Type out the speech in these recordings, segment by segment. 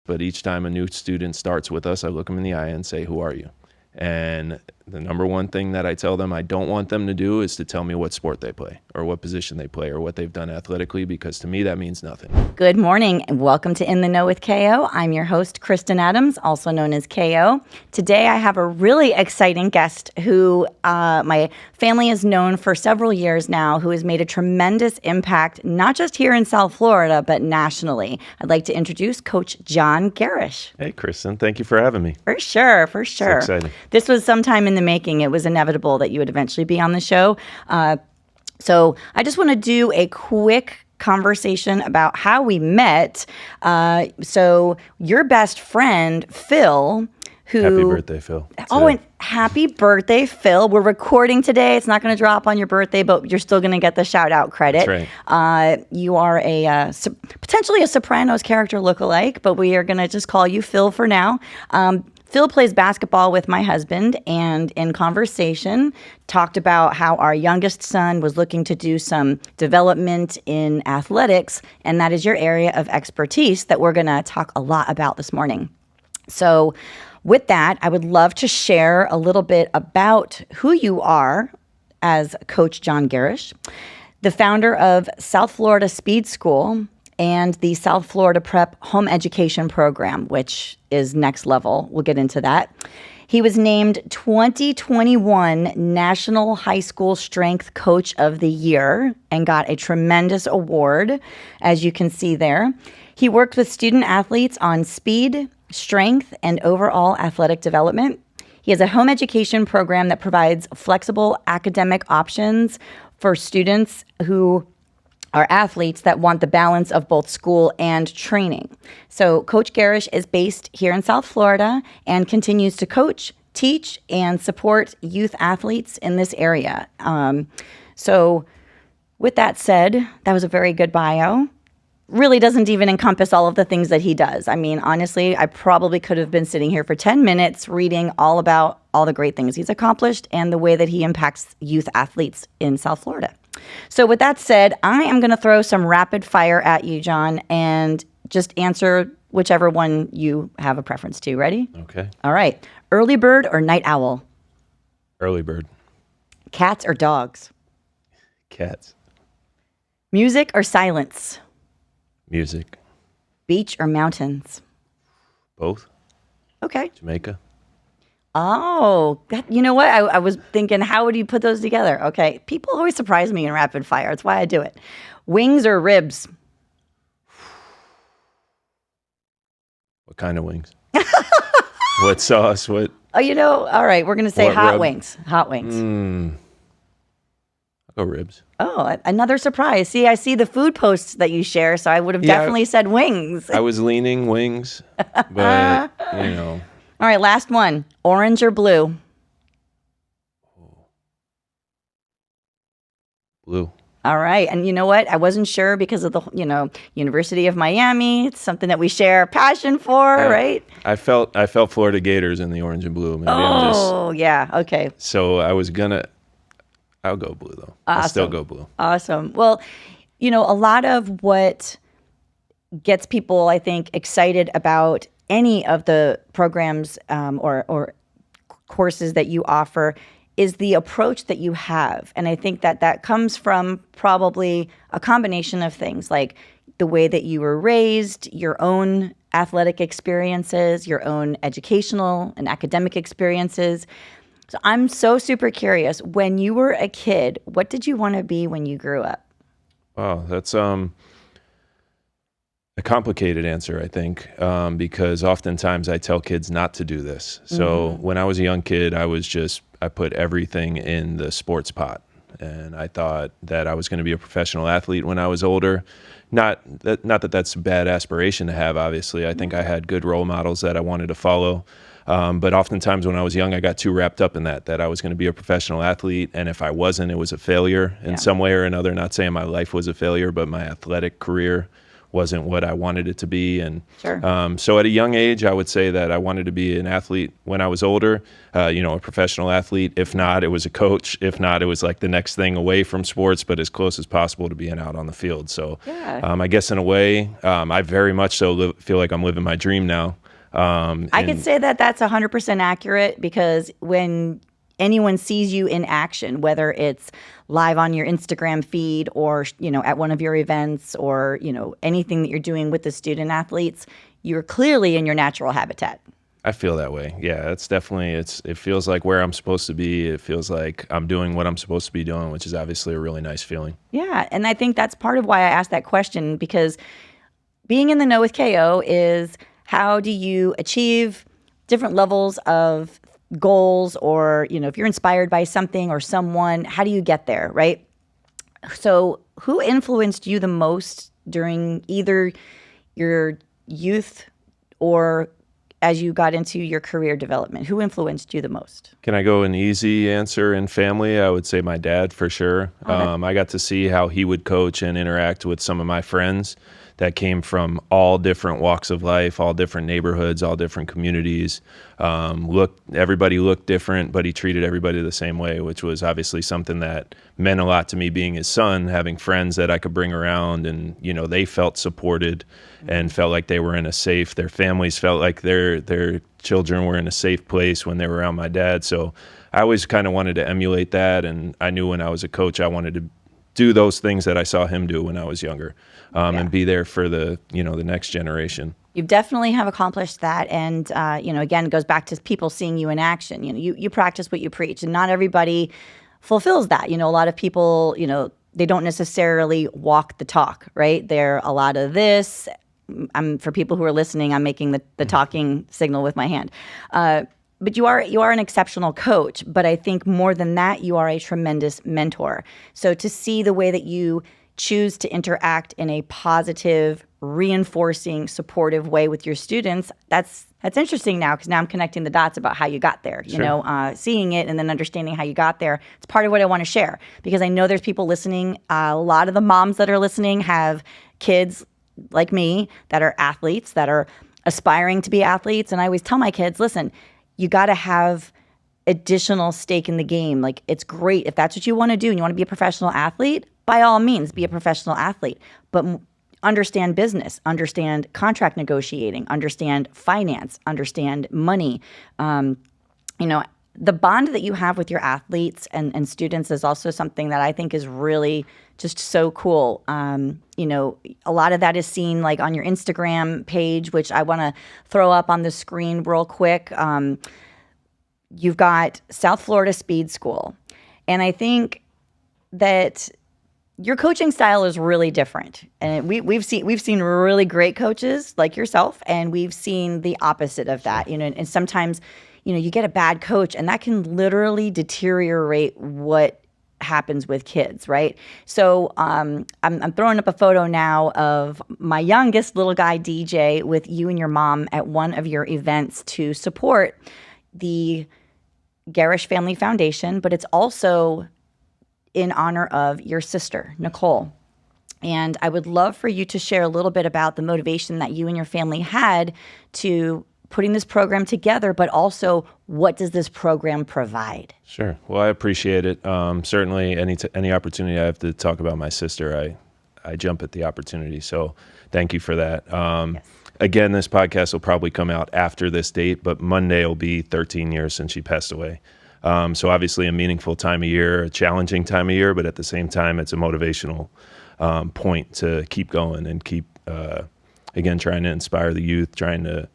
but each time a new student starts with us, I look them in the eye and say, who are you? And the number one thing that I tell them I don't want them to do is to tell me what sport they play or what position they play or what they've done athletically, because to me that means nothing. Good morning and welcome to In the Know with KO. I'm your host, Kristen Adams, also known as KO. Today I have a really exciting guest who my family has known for several years now, who has made a tremendous impact, not just here in South Florida, but nationally. I'd like to introduce Coach John Garrish. Hey, Kristen, thank you for having me. For sure, for sure. So exciting. This was sometime in the making. It was inevitable that you would eventually be on the show. So I just want to do a quick conversation about how we met. So your best friend, Phil, who... Happy birthday, Phil. Oh, and happy birthday, Phil. We're recording today. It's not going to drop on your birthday, but you're still going to get the shout-out credit. That's right. You are potentially a Sopranos character lookalike, but we are going to just call you Phil for now. Phil plays basketball with my husband, and in conversation talked about how our youngest son was looking to do some development in athletics, and that is your area of expertise that we're going to talk a lot about this morning. So with that, I would love to share a little bit about who you are as Coach John Garrish, the founder of South Florida Speed School and the South Florida Prep Home Education Program, which is next level. We'll get into that. He was named 2021 National High School Strength Coach of the Year and got a tremendous award, as you can see there. He worked with student athletes on speed, strength, and overall athletic development. He has a home education program that provides flexible academic options for students who are athletes that want the balance of both school and training. So Coach Garrish is based here in South Florida and continues to coach, teach, and support youth athletes in this area. So with that said, that was a very good bio. Really doesn't even encompass all of the things that he does. I mean, honestly, I probably could have been sitting here for 10 minutes reading all about all the great things he's accomplished and the way that he impacts youth athletes in South Florida. So with that said, I am going to throw some rapid fire at you, John, and just answer whichever one you have a preference to. Ready? Okay. All right. Early bird or night owl? Early bird. Cats or dogs? Cats. Music or silence? Music. Beach or mountains? Both. Okay. Jamaica. Oh, you know what? I was thinking, how would you put those together? Okay. People always surprise me in rapid fire. That's why I do it. Wings or ribs? What kind of wings? What sauce? What? Oh, all right. We're going to say What hot rub? wings. Hot wings. I'll go ribs. Oh, another surprise. See, I see the food posts that you share, so I would have definitely said wings. I was leaning wings, but, you know. All right, last one. Orange or blue? Blue. All right. And you know what? I wasn't sure because of the, University of Miami. It's something that we share a passion for, right? I felt Florida Gators in the orange and blue. Maybe yeah. Okay. So I'll go blue though. Awesome. I'll still go blue. Awesome. Well, a lot of what gets people, I think, excited about any of the programs or courses that you offer is the approach that you have. And I think that comes from probably a combination of things, like the way that you were raised, your own athletic experiences, your own educational and academic experiences. So I'm so super curious, when you were a kid, what did you want to be when you grew up? Wow, that's a complicated answer, I think, because oftentimes I tell kids not to do this. So when I was a young kid, I put everything in the sports pot. And I thought that I was going to be a professional athlete when I was older. Not that that's a bad aspiration to have, obviously. I think I had good role models that I wanted to follow. But oftentimes when I was young, I got too wrapped up in that I was going to be a professional athlete. And if I wasn't, it was a failure in some way or another. Not saying my life was a failure, but my athletic career wasn't what I wanted it to be. And Sure. so at a young age, I would say that I wanted to be an athlete when I was older, a professional athlete. If not, it was a coach. If not, it was like the next thing away from sports, but as close as possible to being out on the field. So I guess in a way, I very much so feel like I'm living my dream now. I could say that that's 100% accurate, because when anyone sees you in action, whether it's live on your Instagram feed or, at one of your events or, anything that you're doing with the student athletes, you're clearly in your natural habitat. I feel that way. Yeah, it's definitely, it feels like where I'm supposed to be. It feels like I'm doing what I'm supposed to be doing, which is obviously a really nice feeling. Yeah. And I think that's part of why I asked that question, because being in the know with KO is, how do you achieve different levels of goals, or, if you're inspired by something or someone, how do you get there, right? So who influenced you the most during either your youth or as you got into your career development? Who influenced you the most? Can I go an easy answer in family? I would say my dad, for sure. Okay. I got to see how he would coach and interact with some of my friends that came from all different walks of life, all different neighborhoods, all different communities. Everybody looked different, but he treated everybody the same way, which was obviously something that meant a lot to me, being his son, having friends that I could bring around, and they felt supported and felt like they were in their families felt like their children were in a safe place when they were around my dad. So I always kind of wanted to emulate that, and I knew when I was a coach, I wanted to do those things that I saw him do when I was younger, and be there for the next generation. You definitely have accomplished that. And, again, it goes back to people seeing you in action. You practice what you preach, and not everybody fulfills that. A lot of people, they don't necessarily walk the talk, right? They're a lot of this. For people who are listening, I'm making the talking signal with my hand. But you are an exceptional coach. But I think more than that, you are a tremendous mentor. So to see the way that you choose to interact in a positive, reinforcing, supportive way with your students, that's interesting now, because now I'm connecting the dots about how you got there. Sure. Seeing it and then understanding how you got there. It's part of what I want to share, because I know there's people listening. A lot of the moms that are listening have kids like me that are athletes, that are aspiring to be athletes. And I always tell my kids, listen, you got to have additional stake in the game. Like, it's great if that's what you want to do and you want to be a professional athlete, by all means, be a professional athlete. But understand business, understand contract negotiating, understand finance, understand money. The bond that you have with your athletes and students is also something that I think is really just so cool. A lot of that is seen like on your Instagram page, which I want to throw up on the screen real quick. You've got South Florida Speed School. And I think that your coaching style is really different. And we've seen really great coaches like yourself, and we've seen the opposite of that. And sometimes, you get a bad coach, and that can literally deteriorate what happens with kids, right? So I'm throwing up a photo now of my youngest little guy, DJ, with you and your mom at one of your events to support the Garrish Family Foundation, but it's also in honor of your sister, Nicole. And I would love for you to share a little bit about the motivation that you and your family had to putting this program together, but also what does this program provide? Sure. Well, I appreciate it. Certainly any opportunity I have to talk about my sister, I jump at the opportunity. So thank you for that. Yes. Again, this podcast will probably come out after this date, but Monday will be 13 years since she passed away. So obviously a meaningful time of year, a challenging time of year, but at the same time, it's a motivational point to keep going and keep, again, trying to inspire the youth, trying to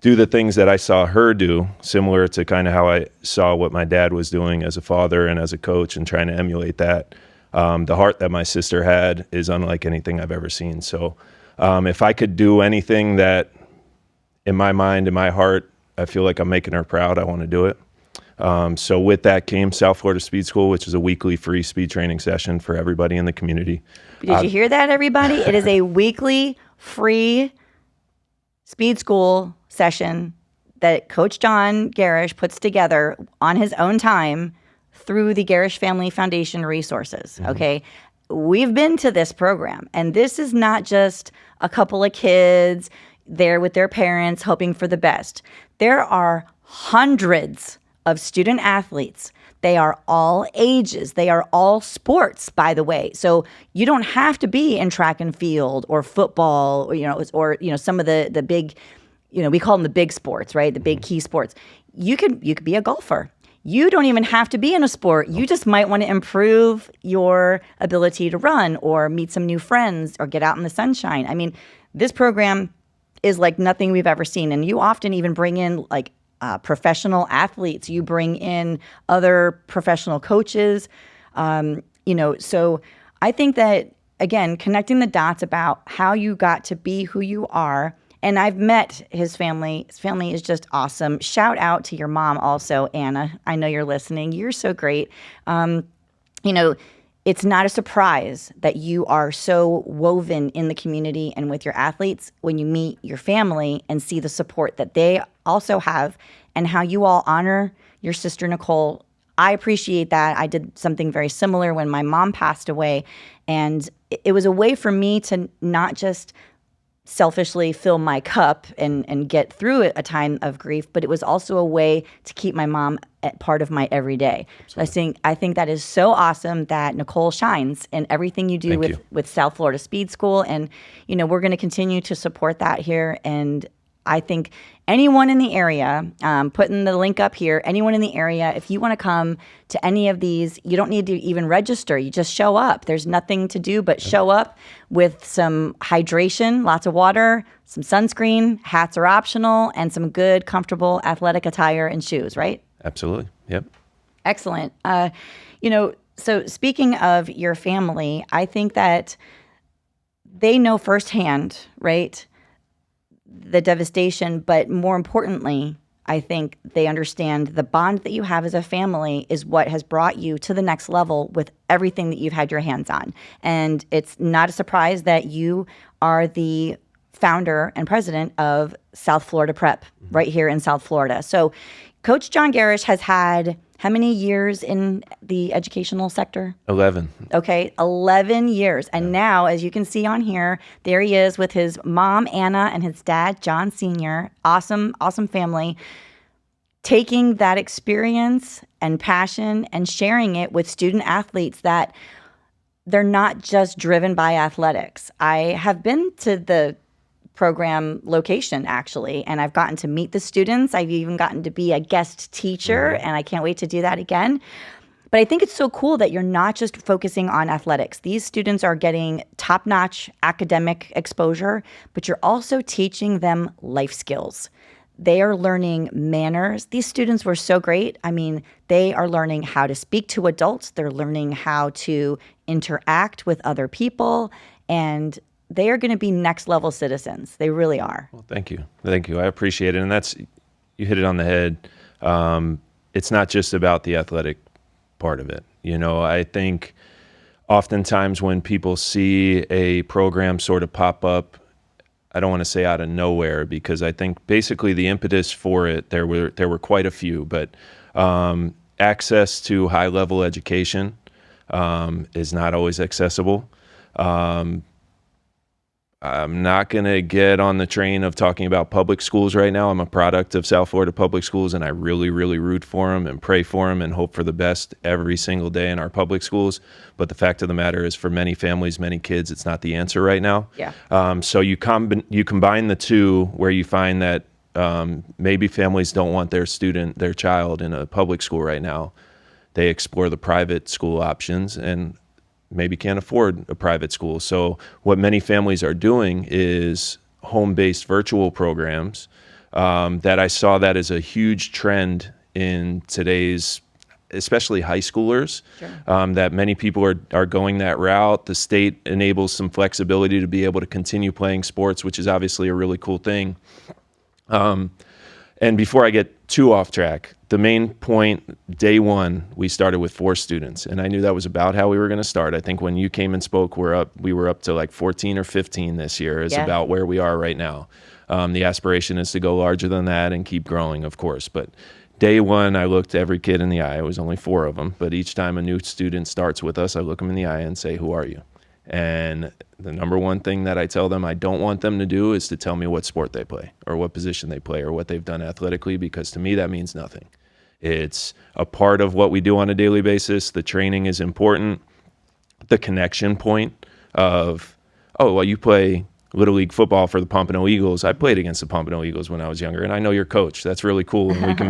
do the things that I saw her do, similar to kind of how I saw what my dad was doing as a father and as a coach, and trying to emulate that. The heart that my sister had is unlike anything I've ever seen. So if I could do anything that in my mind, in my heart, I feel like I'm making her proud, I want to do it. So with that came South Florida Speed School, which is a weekly free speed training session for everybody in the community. Did you hear that, everybody? It is a weekly free speed school session that Coach John Garrish puts together on his own time through the Garrish Family Foundation resources. Okay. we've been to this program, and this is not just a couple of kids there with their parents hoping for the best. There are hundreds of student athletes. They are all ages. They are all sports, by the way. So you don't have to be in track and field or football, or some of the big, we call them the big sports, right? The big key sports. You could be a golfer. You don't even have to be in a sport. You just might want to improve your ability to run or meet some new friends or get out in the sunshine. I mean, this program is like nothing we've ever seen. And you often even bring in like professional athletes. You bring in other professional coaches. So I think that, again, connecting the dots about how you got to be who you are. And I've met his family. His family is just awesome. Shout out to your mom also, Anna. I know you're listening. You're so great. It's not a surprise that you are so woven in the community and with your athletes when you meet your family and see the support that they also have and how you all honor your sister, Nicole. I appreciate that. I did something very similar when my mom passed away. And it was a way for me to not just selfishly fill my cup and get through a time of grief, but it was also a way to keep my mom at part of my everyday. So I think that is so awesome that Nicole shines in everything you do with South Florida Speed School. And, we're going to continue to support that here. And I think anyone in the area, putting the link up here, anyone in the area, if you want to come to any of these, you don't need to even register. You just show up. There's nothing to do but show up with some hydration, lots of water, some sunscreen, hats are optional, and some good, comfortable athletic attire and shoes, right? Absolutely. Yep. Excellent. So speaking of your family, I think that they know firsthand, right, the devastation, but more importantly, I think they understand the bond that you have as a family is what has brought you to the next level with everything that you've had your hands on. And it's not a surprise that you are the founder and president of South Florida Prep right here in South Florida. So Coach John Garrish has had how many years in the educational sector? 11. Okay, 11 years. And now, as you can see on here, there he is with his mom, Anna, and his dad, John Sr. Awesome, awesome family. Taking that experience and passion and sharing it with student athletes that they're not just driven by athletics. I have been to the program location, actually, and I've gotten to meet the students. I've even gotten to be a guest teacher, and I can't wait to do that again. But I think it's so cool that you're not just focusing on athletics. These students are getting top-notch academic exposure, but you're also teaching them life skills. They are learning manners. These students were so great. I mean, they are learning how to speak to adults. They're learning how to interact with other people, and they are going to be next level citizens. They really are. Well, thank you. Thank you. I appreciate it. And you hit it on the head. It's not just about the athletic part of it. I think oftentimes when people see a program sort of pop up, I don't want to say out of nowhere, because I think basically the impetus for it, there were quite a few, but access to high level education is not always accessible. I'm not going to get on the train of talking about public schools right now. I'm a product of South Florida Public Schools, and I really, really root for them and pray for them and hope for the best every single day in our public schools. But the fact of the matter is, for many families, many kids, it's not the answer right now. Yeah. So you combine the two, where you find that maybe families don't want their child in a public school right now. They explore the private school options and maybe can't afford a private school. So what many families are doing is home-based virtual programs that I saw that as a huge trend in today's, especially high schoolers, sure. That many people are going that route. The state enables some flexibility to be able to continue playing sports, which is obviously a really cool thing. And before I get too off track, the main point, day one, we started with 4 students, and I knew that was about how we were going to start. I think when you came and spoke, we were up to like 14 or 15 this year. Is about where we are right now. The aspiration is to go larger than that and keep growing, of course. But Day one, I looked every kid in the eye. It was only 4 of them, but each time a new student starts with us, I look them in the eye and say, "Who are you?" And the number one thing that I tell them I don't want them to do is to tell me what sport they play or what position they play or what they've done athletically, because to me that means nothing. It's a part of what we do on a daily basis. The training is important. The connection point of, oh, well, you play Little League football for the Pompano Eagles. I played against the Pompano Eagles when I was younger, and I know your coach. That's really cool. And we can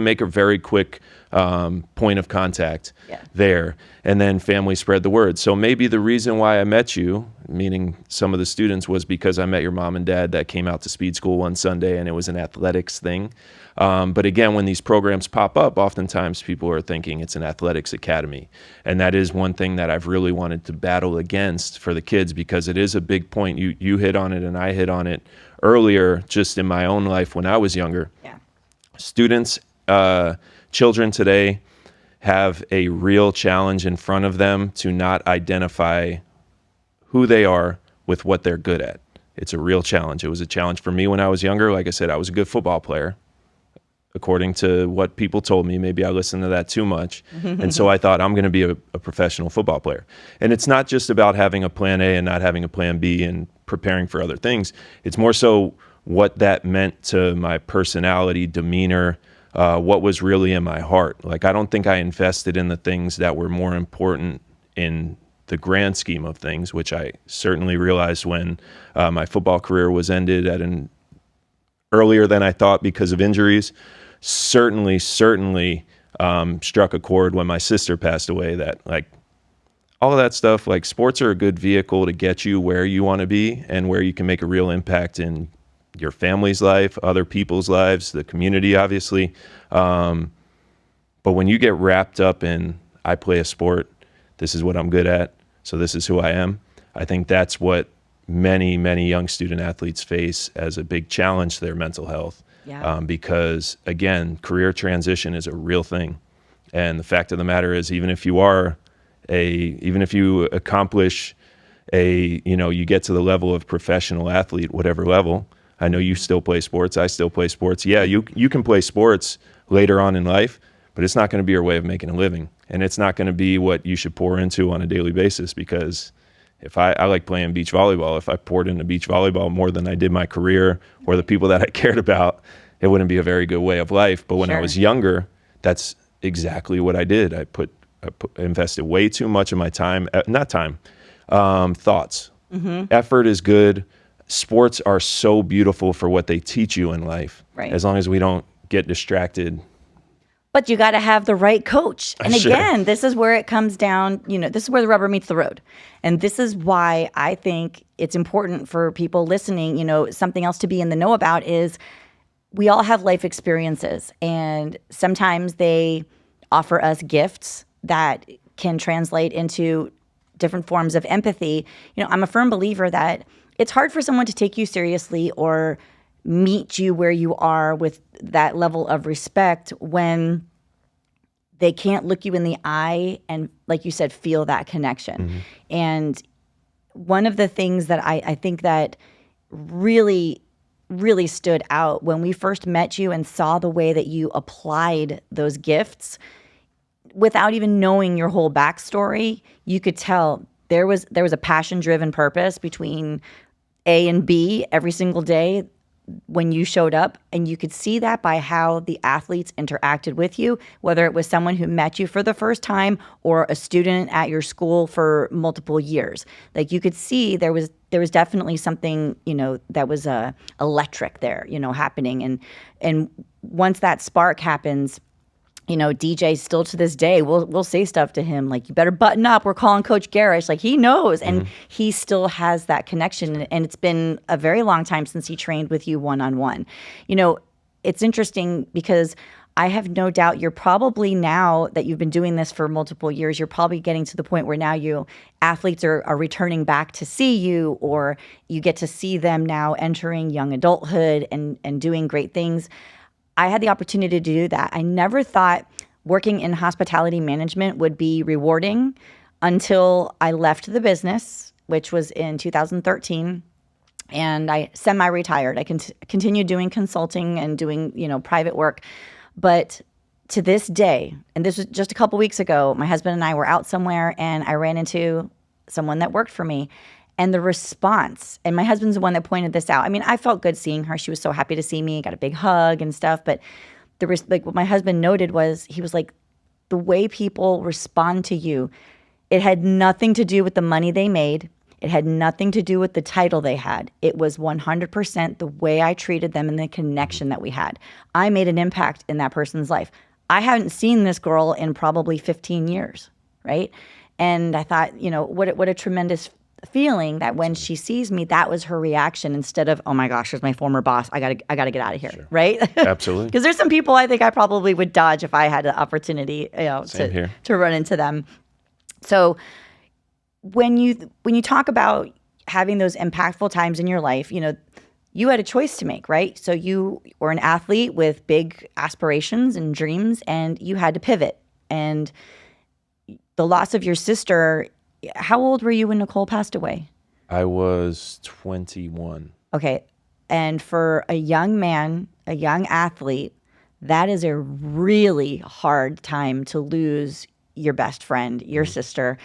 make a very quick point of contact there, and then family spread the word. So maybe the reason why I met you, meaning some of the students, was because I met your mom and dad that came out to speed school one Sunday, and it was an athletics thing. But again, when these programs pop up, oftentimes people are thinking it's an athletics academy. And that is one thing that I've really wanted to battle against for the kids, because it is a big point. You hit on it and I hit on it earlier, just in my own life when I was younger. Yeah. Students, children today have a real challenge in front of them to not identify who they are with what they're good at. It's a real challenge. It was a challenge for me when I was younger. Like I said, I was a good football player, according to what people told me. Maybe I listened to that too much. And so I thought, I'm going to be a professional football player. And it's not just about having a plan A and not having a plan B and preparing for other things. It's more so what that meant to my personality, demeanor, what was really in my heart. Like, I don't think I invested in the things that were more important in the grand scheme of things, which I certainly realized when my football career was ended at an earlier than I thought because of injuries. Certainly struck a chord when my sister passed away, that like all of that stuff, like sports are a good vehicle to get you where you want to be and where you can make a real impact in your family's life, other people's lives, the community, obviously. But when you get wrapped up in, I play a sport, this is what I'm good at, so this is who I am, I think that's what many young student athletes face as a big challenge to their mental health. Yeah. Because again, career transition is a real thing. And the fact of the matter is, even if you accomplish you get to the level of professional athlete, whatever level, I know you still play sports, I still play sports. Yeah, you can play sports later on in life, but it's not going to be your way of making a living. And it's not going to be what you should pour into on a daily basis, because if I like playing beach volleyball, if I poured into beach volleyball more than I did my career or the people that I cared about, it wouldn't be a very good way of life. But when I was younger, that's exactly what I did. I invested way too much of my time, thoughts. Effort is good. Sports are so beautiful for what they teach you in life, right, as long as we don't get distracted. But you got to have the right coach. And again, this is where it comes down, this is where the rubber meets the road. And this is why I think it's important for people listening, something else to be in the know about is we all have life experiences. And sometimes they offer us gifts that can translate into different forms of empathy. I'm a firm believer that it's hard for someone to take you seriously or meet you where you are with that level of respect when they can't look you in the eye and, like you said, feel that connection. And one of the things that I think that really stood out when we first met you and saw the way that you applied those gifts without even knowing your whole backstory, you could tell there was a passion-driven purpose between A and B every single day when you showed up, and you could see that by how the athletes interacted with you, whether it was someone who met you for the first time or a student at your school for multiple years. Like, you could see there was definitely something, that was electric there, happening. And once that spark happens, DJ still to this day, we'll say stuff to him like, you better button up. We're calling Coach Garrish. Like, he knows. And he still has that connection. And it's been a very long time since he trained with you one-on-one. It's interesting because I have no doubt you're probably, now that you've been doing this for multiple years, you're probably getting to the point where now athletes are returning back to see you, or you get to see them now entering young adulthood and doing great things. I had the opportunity to do that. I never thought working in hospitality management would be rewarding until I left the business, which was in 2013, and I semi-retired. I continued doing consulting and doing, private work. But to this day, and this was just a couple weeks ago, my husband and I were out somewhere and I ran into someone that worked for me. And the response, and my husband's the one that pointed this out. I mean, I felt good seeing her. She was so happy to see me, got a big hug and stuff. But like what my husband noted was, he was like, the way people respond to you, it had nothing to do with the money they made. It had nothing to do with the title they had. It was 100% the way I treated them and the connection that we had. I made an impact in that person's life. I hadn't seen this girl in probably 15 years, right? And I thought, what a tremendous feeling that when she sees me, that was her reaction instead of, oh my gosh, there's my former boss. I gotta get out of here, sure. Right? Absolutely. Because there's some people I think I probably would dodge if I had the opportunity, to run into them. So when you talk about having those impactful times in your life, you had a choice to make, right? So you were an athlete with big aspirations and dreams, and you had to pivot. And the loss of your sister, how old were you when Nicole passed away? I was 21. Okay. And for a young man, a young athlete, that is a really hard time to lose your best friend, your sister,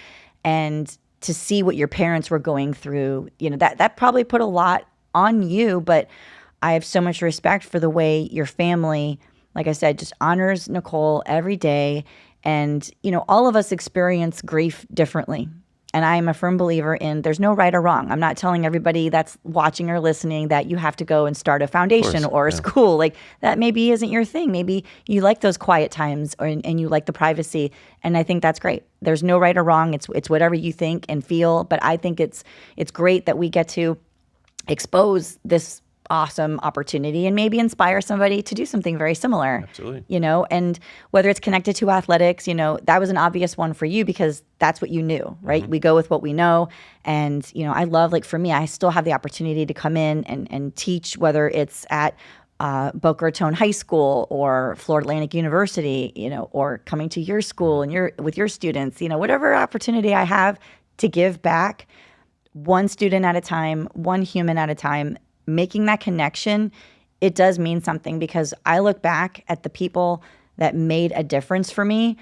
and to see what your parents were going through. That probably put a lot on you, but I have so much respect for the way your family, like I said, just honors Nicole every day. And, all of us experience grief differently. And I am a firm believer in there's no right or wrong. I'm not telling everybody that's watching or listening that you have to go and start a foundation or a school. Like, that maybe isn't your thing. Maybe you like those quiet times and you like the privacy. And I think that's great. There's no right or wrong. It's whatever you think and feel. But I think it's great that we get to expose this awesome opportunity and maybe inspire somebody to do something very similar. Absolutely. And whether it's connected to athletics, that was an obvious one for you because that's what you knew, right? Mm-hmm. We go with what we know. And, I love, like for me, I still have the opportunity to come in and teach, whether it's at Boca Raton High School or Florida Atlantic University, or coming to your school and with your students, whatever opportunity I have to give back, one student at a time, one human at a time, making that connection, it does mean something because I look back at the people that made a difference for me,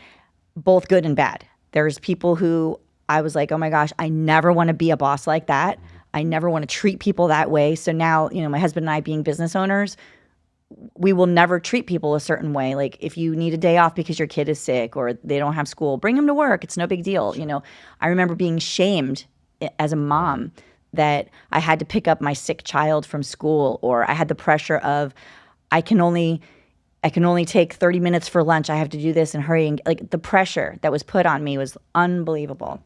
both good and bad. There's people who I was like, oh my gosh, I never want to be a boss like that. I never want to treat people that way. So now, my husband and I being business owners, we will never treat people a certain way. Like if you need a day off because your kid is sick or they don't have school, bring them to work. It's no big deal. I remember being shamed as a mom that I had to pick up my sick child from school, or I had the pressure of I can only take 30 minutes for lunch. I have to do this and hurry. And like the pressure that was put on me was unbelievable.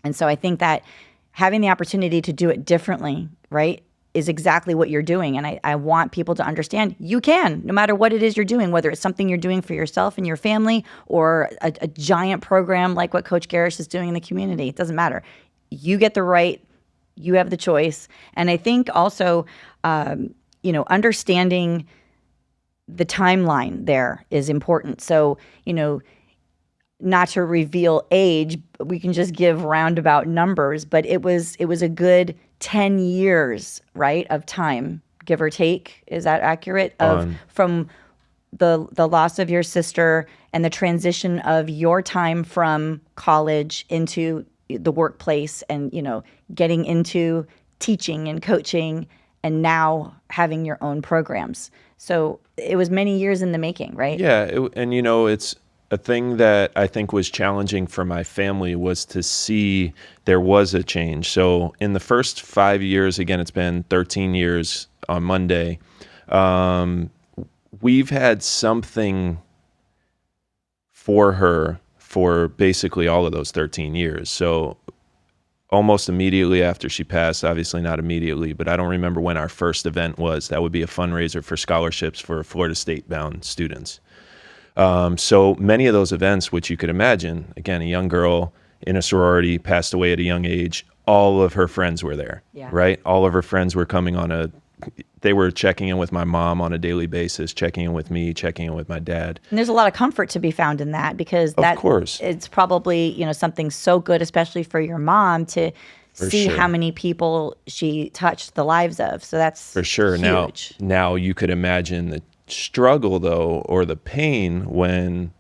And so I think that having the opportunity to do it differently, right, is exactly what you're doing. And I want people to understand you can, no matter what it is you're doing, whether it's something you're doing for yourself and your family or a giant program like what Coach Garrish is doing in the community. It doesn't matter. You get the right. You have the choice. And I think also, understanding the timeline there is important. So, not to reveal age, we can just give roundabout numbers, but it was a good 10 years, right, of time, give or take. Is that accurate? From the loss of your sister and the transition of your time from college into the workplace and, getting into teaching and coaching and now having your own programs. So it was many years in the making, right? Yeah. It's a thing that I think was challenging for my family was to see there was a change. So in the first 5 years, again, it's been 13 years on Monday, we've had something for her for basically all of those 13 years. So almost immediately after she passed, obviously not immediately, but I don't remember when our first event was. That would be a fundraiser for scholarships for Florida State-bound students. So many of those events, which you could imagine, again, a young girl in a sorority passed away at a young age, all of her friends were there, right? All of her friends were coming they were checking in with my mom on a daily basis, checking in with me, checking in with my dad. And there's a lot of comfort to be found in that because of course. It's probably, something so good, especially for your mom to see how many people she touched the lives of. So that's for sure. Huge. Now you could imagine the struggle though, or the pain when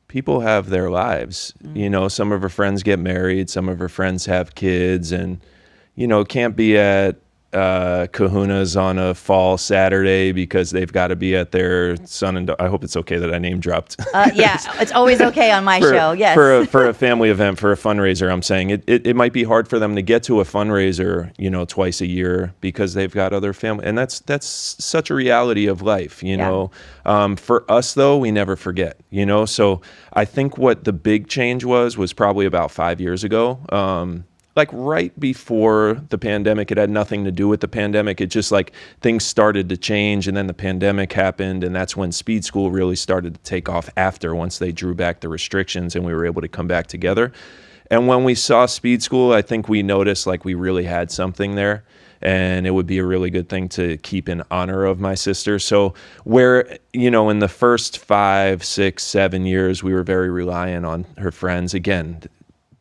people have their lives. You know, some of her friends get married, some of her friends have kids, and, you know, can't be at kahunas on a fall Saturday because they've got to be at their son and I hope it's okay that I name dropped. Yeah, it's always okay on my show. Yes. For a family event, for a fundraiser, I'm saying it might be hard for them to get to a fundraiser, you know, twice a year because they've got other family. And that's such a reality of life, you know. For us, though, we never forget, you know. So I think what the big change was probably about 5 years ago. Like right before the pandemic. It had nothing to do with the pandemic. It just like things started to change, and then the pandemic happened, and that's when Speed School really started to take off after, once they drew back the restrictions and we were able to come back together. And when we saw Speed School, I think we noticed like we really had something there, and it would be a really good thing to keep in honor of my sister. So where, you know, in the first 5, 6, 7 years, we were very reliant on her friends. Again,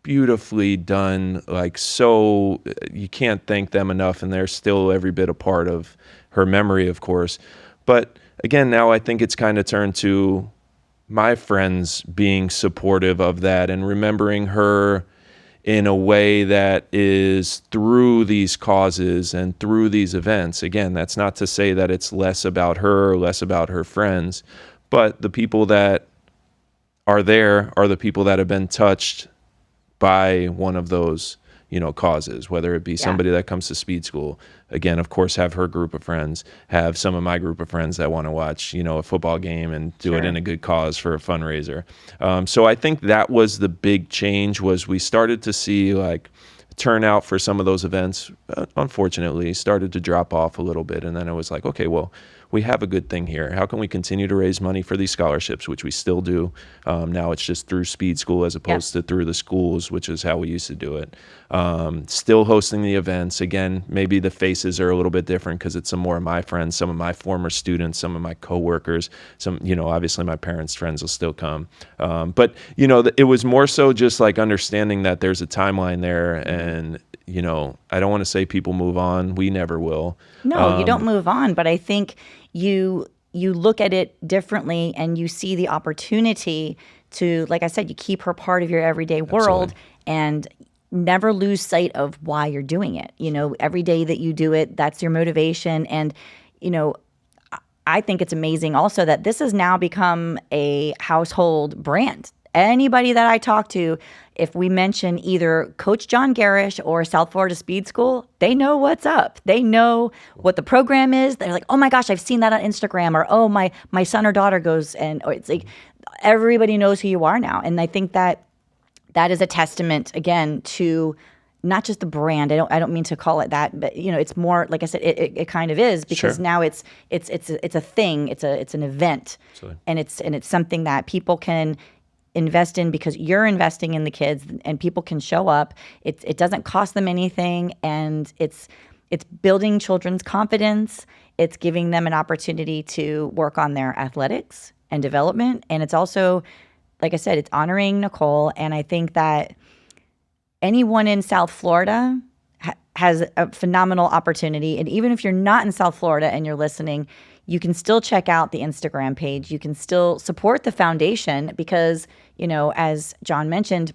beautifully done, like, so you can't thank them enough, and they're still every bit a part of her memory, of course. But again, now I think it's kind of turned to my friends being supportive of that and remembering her in a way that is through these causes and through these events. Again, that's not to say that it's less about her or less about her friends, but the people that are there are the people that have been touched by one of those, you know, causes, whether it be somebody that comes to Speed School. Again, of course, have her group of friends, have some of my group of friends that want to watch, you know, a football game and do it in a good cause for a fundraiser. So I think that was the big change, was we started to see like turnout for some of those events, unfortunately, started to drop off a little bit. And then it was like, okay, well, we have a good thing here. How can we continue to raise money for these scholarships, which we still do? Now it's just through Speed School as opposed to through the schools, which is how we used to do it. Still hosting the events. Again, maybe the faces are a little bit different because it's some more of my friends, some of my former students, some of my coworkers, some, you know, obviously my parents' friends will still come. But, you know, it was more so just like understanding that there's a timeline there, and, you know, I don't want to say people move on. We never will. No, you don't move on. But I think you look at it differently, and you see the opportunity to, like I said, you keep her part of your everyday world. And never lose sight of why you're doing it. You know, every day that you do it, that's your motivation. And, you know, I think it's amazing also that this has now become a household brand. Anybody that I talk to, if we mention either Coach John Garrish or South Florida Speed School, they know what's up. They know what the program is. They're like, oh my gosh, I've seen that on Instagram, or oh, my son or daughter goes, and or it's like everybody knows who you are now. And I think that is a testament, again, to not just the brand. I don't mean to call it that, but, you know, it's more, like I said, it kind of is, because now it's a thing. It's an event. Absolutely. And it's something that people can invest in because you're investing in the kids, and people can show up. It doesn't cost them anything, and it's building children's confidence. It's giving them an opportunity to work on their athletics and development, and it's also, like I said, it's honoring Nicole. And I think that anyone in South Florida has a phenomenal opportunity. And even if you're not in South Florida and you're listening, you can still check out the Instagram page. You can still support the foundation because, you know, as John mentioned,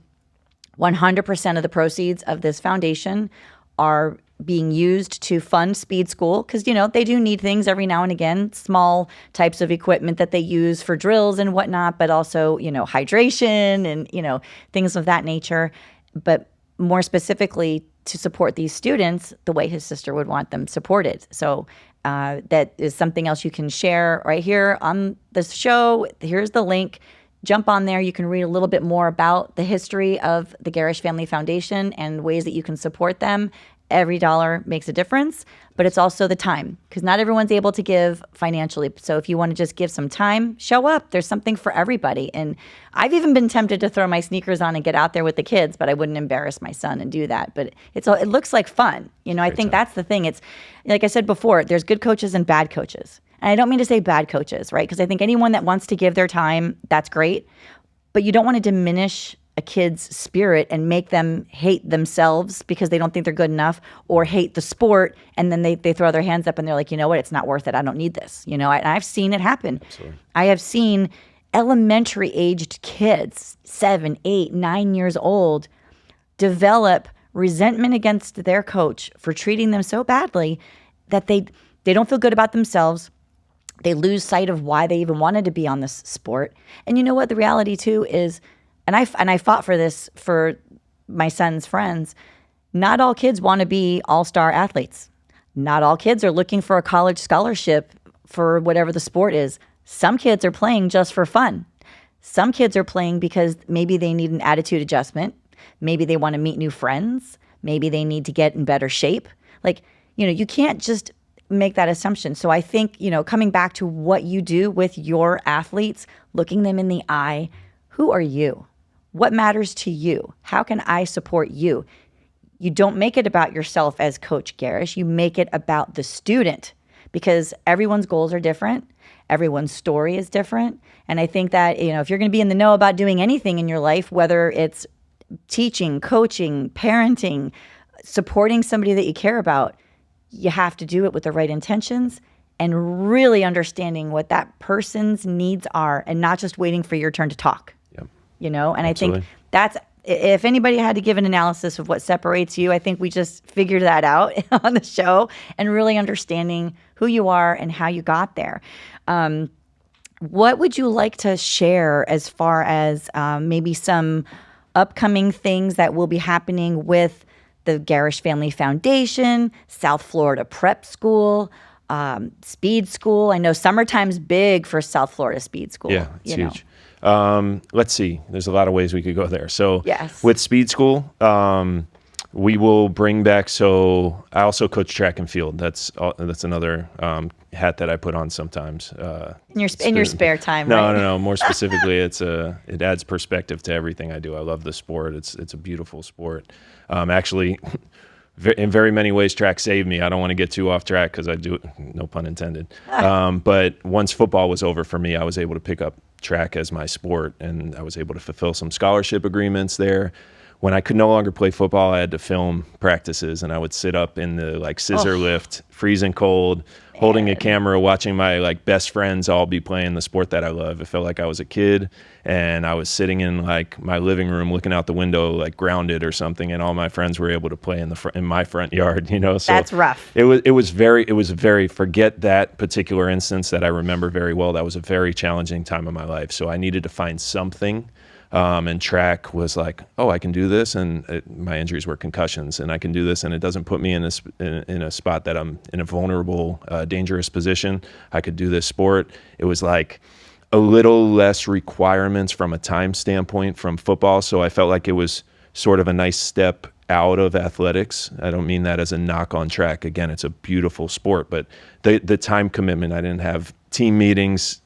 100% of the proceeds of this foundation are being used to fund Speed School, because, you know, they do need things every now and again, small types of equipment that they use for drills and whatnot, but also, you know, hydration and, you know, things of that nature. But more specifically, to support these students the way his sister would want them supported. So that is something else you can share right here on this show. Here's the link. Jump on there. You can read a little bit more about the history of the Garrish Family Foundation and ways that you can support them. Every dollar makes a difference, but it's also the time, because not everyone's able to give financially. So if you want to just give some time, show up. There's something for everybody. And I've even been tempted to throw my sneakers on and get out there with the kids, but I wouldn't embarrass my son and do that. But it looks like fun. You know, I think that's the thing. It's like I said before, there's good coaches and bad coaches. And I don't mean to say bad coaches, right? Because I think anyone that wants to give their time, that's great. But you don't want to diminish a kid's spirit and make them hate themselves because they don't think they're good enough, or hate the sport, and then they throw their hands up and they're like, you know what, it's not worth it. I don't need this. I've seen it happen. Absolutely. I have seen elementary aged kids, 7, 8, 9 years old, develop resentment against their coach for treating them so badly that they don't feel good about themselves. They lose sight of why they even wanted to be on this sport. And you know what? The reality too is, and I fought for this for my son's friends. Not all kids want to be all-star athletes. Not all kids are looking for a college scholarship for whatever the sport is. Some kids are playing just for fun. Some kids are playing because maybe they need an attitude adjustment. Maybe they want to meet new friends. Maybe they need to get in better shape. Like, you can't just make that assumption. So I think, coming back to what you do with your athletes, looking them in the eye, who are you? What matters to you? How can I support you? You don't make it about yourself as Coach Garrish. You make it about the student, because everyone's goals are different. Everyone's story is different. And I think that, if you're going to be in the know about doing anything in your life, whether it's teaching, coaching, parenting, supporting somebody that you care about, you have to do it with the right intentions and really understanding what that person's needs are, and not just waiting for your turn to talk. Yep. And Absolutely. I think that's, if anybody had to give an analysis of what separates you, I think we just figured that out on the show, and really understanding who you are and how you got there. What would you like to share as far as maybe some upcoming things that will be happening with the Garrish Family Foundation, South Florida Prep School, Speed School? I know summertime's big for South Florida Speed School. Yeah, it's huge. Let's see. There's a lot of ways we could go there. So yes. With Speed School, we will bring back. So I also coach track and field. That's another hat that I put on sometimes. In your spare time, no, right? No. More specifically, it adds perspective to everything I do. I love the sport. It's a beautiful sport. Actually, in very many ways, track saved me. I don't want to get too off track because I do it, no pun intended. But once football was over for me, I was able to pick up track as my sport, and I was able to fulfill some scholarship agreements there. When I could no longer play football, I had to film practices, and I would sit up in the scissor lift, freezing cold, holding a camera, watching my best friends all be playing the sport that I love. It felt like I was a kid, and I was sitting in my living room looking out the window grounded or something, and all my friends were able to play in my front yard. So that's rough. It was very forget that particular instance that I remember very well. That was a very challenging time of my life. So I needed to find something. And track was oh, I can do this, and my injuries were concussions, and I can do this, and it doesn't put me in a spot that I'm in a vulnerable, dangerous position. I could do this sport. It was a little less requirements from a time standpoint from football, so I felt like it was sort of a nice step out of athletics. I don't mean that as a knock on track. Again, it's a beautiful sport, but the time commitment, I didn't have team meetings,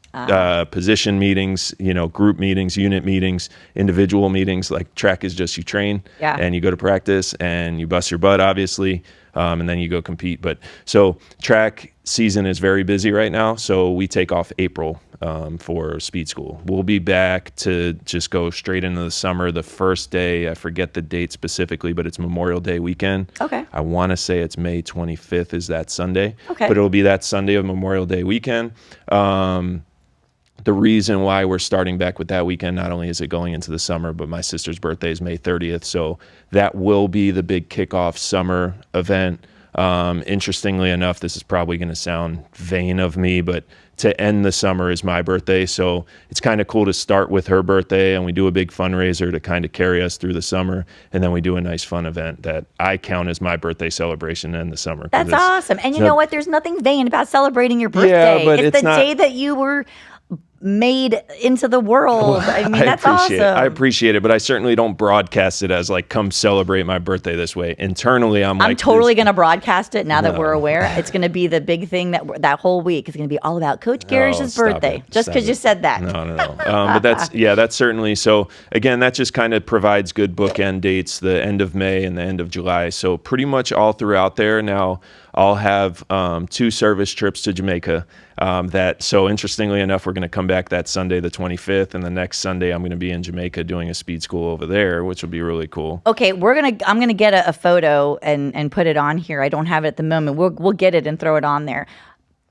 position meetings, group meetings, unit meetings, individual meetings. Track is just you train and you go to practice and you bust your butt, obviously, and then you go compete. But so track season is very busy right now. So we take off April for Speed School. We'll be back to just go straight into the summer. The first day, I forget the date specifically, but it's Memorial Day weekend. Okay. I want to say it's May 25th is that Sunday. Okay. But it'll be that Sunday of Memorial Day weekend. The reason why we're starting back with that weekend, not only is it going into the summer, but my sister's birthday is May 30th. So that will be the big kickoff summer event. Interestingly enough, this is probably going to sound vain of me, but to end the summer is my birthday. So it's kind of cool to start with her birthday, and we do a big fundraiser to kind of carry us through the summer. And then we do a nice fun event that I count as my birthday celebration in the summer. That's awesome. And you know what? There's nothing vain about celebrating your birthday. Yeah, but it's the day that you were made into the world. I mean, that's awesome. I appreciate it, but I certainly don't broadcast it as come celebrate my birthday this way. Internally, I'm totally going to broadcast it now that we're aware. It's going to be the big thing that whole week is going to be all about Coach Garrish's birthday, just because you said that. No. But that's certainly, so again, that just kind of provides good bookend dates, the end of May and the end of July. So pretty much all throughout there. Now I'll have 2 service trips to Jamaica. So interestingly enough, we're going to come back that Sunday, the 25th, and the next Sunday I'm going to be in Jamaica doing a speed school over there, which will be really cool. Okay, I'm gonna get a photo and put it on here. I don't have it at the moment. We'll get it and throw it on there.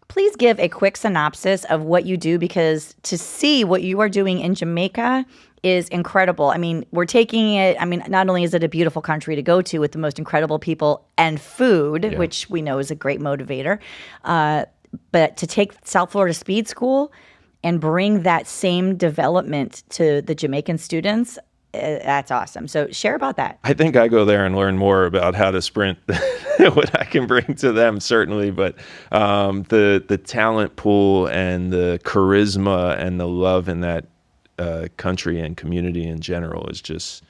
Please give a quick synopsis of what you do, because to see what you are doing in Jamaica is incredible. I mean, we're taking it, not only is it a beautiful country to go to with the most incredible people and food, which we know is a great motivator, but to take South Florida Speed School and bring that same development to the Jamaican students, that's awesome. So share about that. I think I go there and learn more about how to sprint what I can bring to them, certainly. But the talent pool and the charisma and the love in that country and community in general is just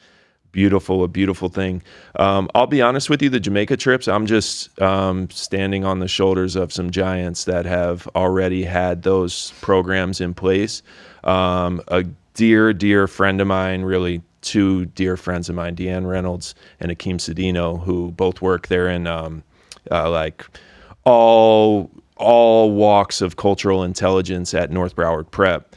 beautiful, a beautiful thing. I'll be honest with you, the Jamaica trips, I'm just standing on the shoulders of some giants that have already had those programs in place. A dear friend of mine, really two dear friends of mine, Deanne Reynolds and Akeem Sedino, who both work there in like all walks of cultural intelligence at North Broward Prep.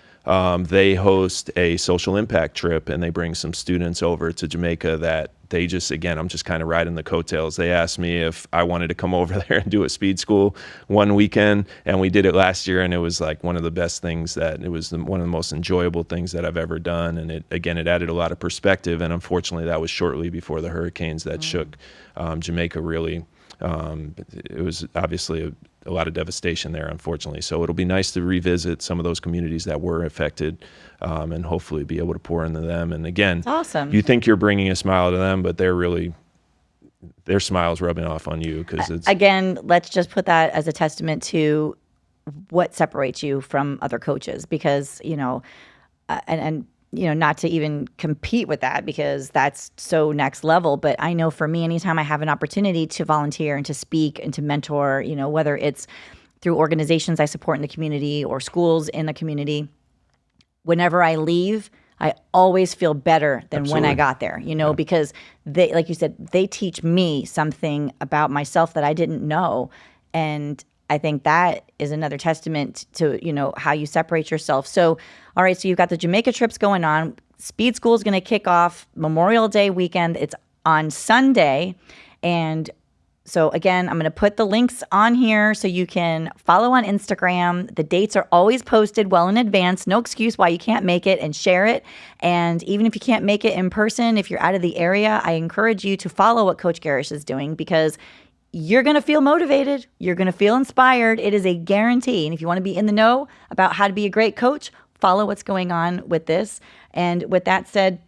They host a social impact trip, and they bring some students over to Jamaica that they just, again, I'm just kind of riding the coattails. They asked me if I wanted to come over there and do a speed school one weekend, and we did it last year, and it was like one of the best things it was one of the most enjoyable things that I've ever done. And it added a lot of perspective, and unfortunately that was shortly before the hurricanes that shook Jamaica really. It was obviously a lot of devastation there, unfortunately. So it'll be nice to revisit some of those communities that were affected, and hopefully be able to pour into them. And again, awesome. You think you're bringing a smile to them, but their smile's rubbing off on you, because it's, again, let's just put that as a testament to what separates you from other coaches, because not to even compete with that, because that's so next level. But I know for me, anytime I have an opportunity to volunteer and to speak and to mentor, whether it's through organizations I support in the community or schools in the community, whenever I leave, I always feel better than when I got there, because they, like you said, they teach me something about myself that I didn't know. And I think that is another testament to, how you separate yourself. So, all right, so you've got the Jamaica trips going on. Speed School is going to kick off Memorial Day weekend. It's on Sunday. And so, again, I'm going to put the links on here so you can follow on Instagram. The dates are always posted well in advance. No excuse why you can't make it, and share it. And even if you can't make it in person, if you're out of the area, I encourage you to follow what Coach Garrish is doing, because you're going to feel motivated. You're going to feel inspired. It is a guarantee. And if you want to be in the know about how to be a great coach, follow what's going on with this. And with that said,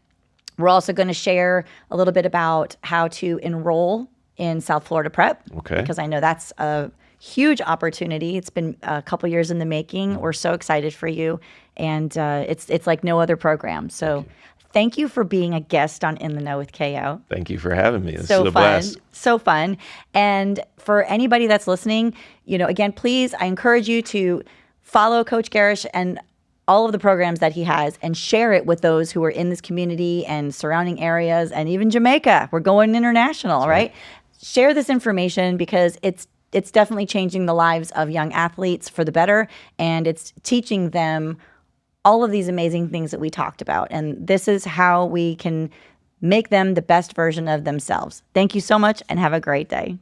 we're also going to share a little bit about how to enroll in South Florida Prep. Okay. Because I know that's a huge opportunity. It's been a couple years in the making. We're so excited for you. And it's like no other program. So thank you for being a guest on In the Know with KO. Thank you for having me. This so is a fun. blast. So fun. And for anybody that's listening, again, please, I encourage you to follow Coach Garrish and all of the programs that he has, and share it with those who are in this community and surrounding areas, and even Jamaica. We're going international, right? Share this information, because it's definitely changing the lives of young athletes for the better, and it's teaching them all of these amazing things that we talked about. And this is how we can make them the best version of themselves. Thank you so much, and have a great day.